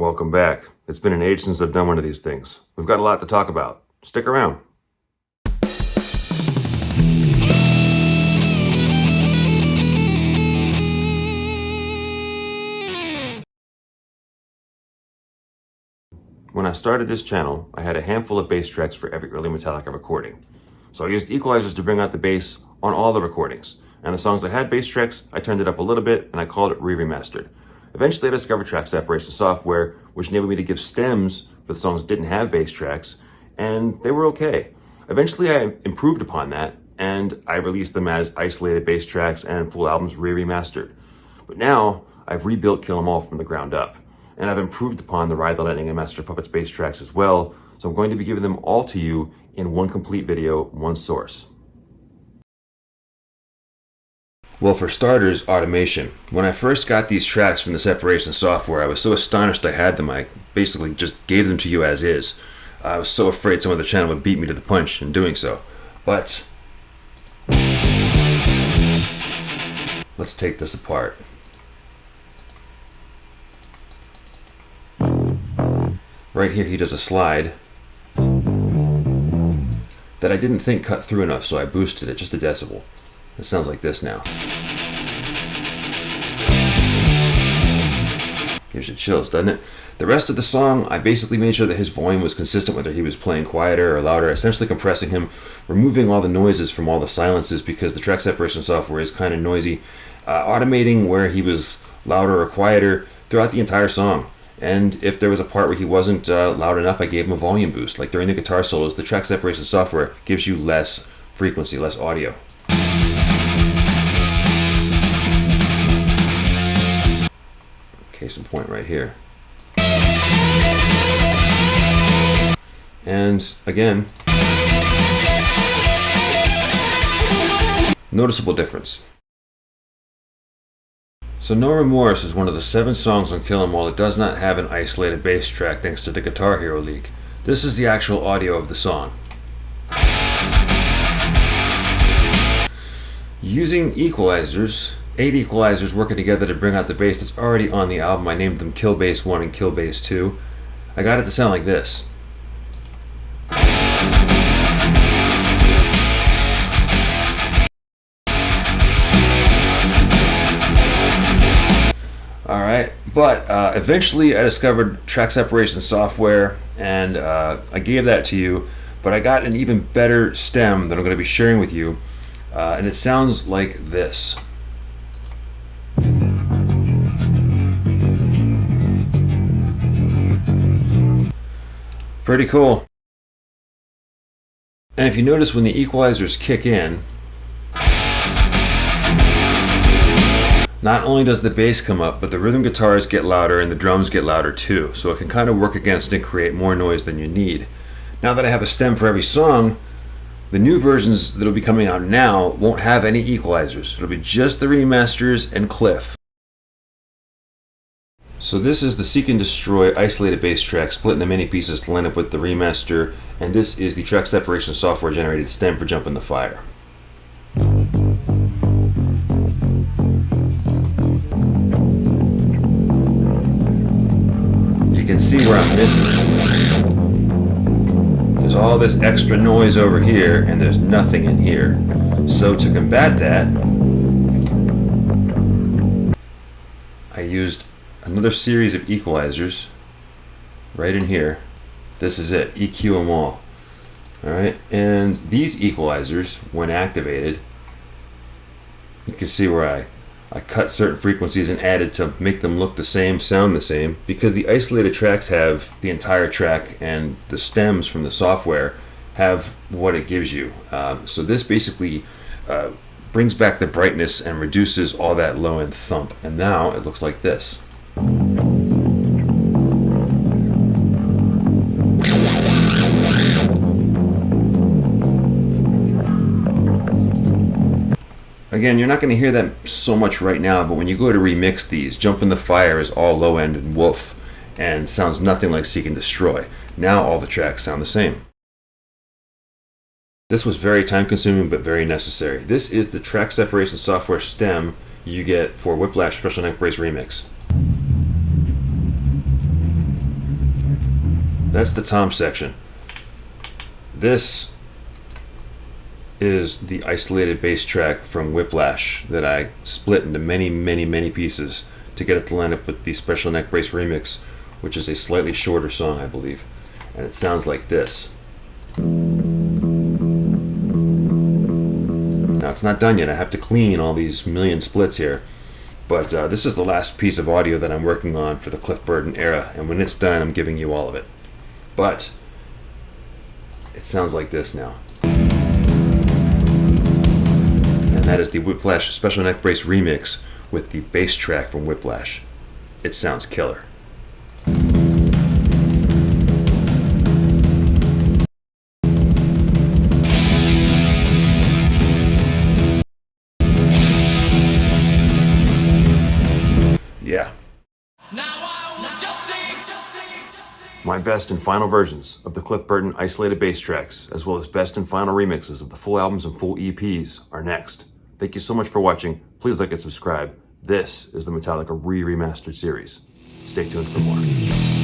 Welcome back. It's been an age since I've done one of these things. We've got a lot to talk about. Stick around. When I started this channel, I had a handful of bass tracks for every early Metallica recording. So I used equalizers to bring out the bass on all the recordings. And the songs that had bass tracks, I turned it up a little bit and I called it Re-Remastered. Eventually I discovered track separation software, which enabled me to give stems for the songs that didn't have bass tracks, and they were okay. Eventually I improved upon that, and I released them as isolated bass tracks and full albums re-remastered. But now I've rebuilt Kill 'Em All from the ground up, and I've improved upon the Ride the Lightning and Master of Puppets bass tracks as well, so I'm going to be giving them all to you in one complete video, one source. Well, for starters, automation. When I first got these tracks from the separation software, I was so astonished I had them, I basically just gave them to you as is. I was so afraid some other channel would beat me to the punch in doing so. But let's take this apart. Right here he does a slide that I didn't think cut through enough, so I boosted it just a decibel. It sounds like this now. Gives you chills, doesn't it? The rest of the song, I basically made sure that his volume was consistent, whether he was playing quieter or louder, essentially compressing him, removing all the noises from all the silences because the track separation software is kind of noisy, automating where he was louder or quieter throughout the entire song. And if there was a part where he wasn't loud enough, I gave him a volume boost. Like during the guitar solos, the track separation software gives you less frequency, less audio. Case in point right here. And again, noticeable difference. So No Remorse is one of the 7 songs on Kill 'Em All that does not have an isolated bass track thanks to the Guitar Hero leak. This is the actual audio of the song. Using equalizers, 8 equalizers working together to bring out the bass that's already on the album. I named them Kill Bass 1 and Kill Bass 2. I got it to sound like this. Alright, but eventually I discovered track separation software and I gave that to you, but I got an even better stem that I'm going to be sharing with you, and it sounds like this. Pretty cool. And if you notice when the equalizers kick in, not only does the bass come up, but the rhythm guitars get louder and the drums get louder too, so it can kind of work against and create more noise than you need. Now that I have a stem for every song, the new versions that'll be coming out now won't have any equalizers. It'll be just the remasters and Cliff. So this is the Seek and Destroy isolated bass track split into many pieces to line up with the remaster, and this is the track separation software generated stem for Jump in the Fire. You can see where I'm missing it. There's all this extra noise over here and there's nothing in here. So to combat that, I used another series of equalizers right in here. This is it, EQ 'em all. Alright, and these equalizers, when activated, you can see where I cut certain frequencies and added to make them look the same, sound the same, because the isolated tracks have the entire track and the stems from the software have what it gives you. So this basically brings back the brightness and reduces all that low end thump, and now it looks like this. Again, you're not going to hear that so much right now, but when you go to remix these, Jump in the Fire is all low end and woof and sounds nothing like Seek and Destroy. Now all the tracks sound the same. This was very time consuming but very necessary. This is the track separation software stem you get for Whiplash Special Neck Brace Remix. That's the tom section. This is the isolated bass track from Whiplash that I split into many pieces to get it to line up with the Special Neck Brace remix, which is a slightly shorter song, I believe. And it sounds like this. Now, it's not done yet. I have to clean all these million splits here. But this is the last piece of audio that I'm working on for the Cliff Burton era, and when it's done, I'm giving you all of it. But it sounds like this now. And that is the Whiplash Special Neck Brace remix with the bass track from Whiplash. It sounds killer. Yeah. My best and final versions of the Cliff Burton isolated bass tracks, as well as best and final remixes of the full albums and full EPs, are next. Thank you so much for watching. Please like and subscribe. This is the Metallica Re-Remastered series. Stay tuned for more.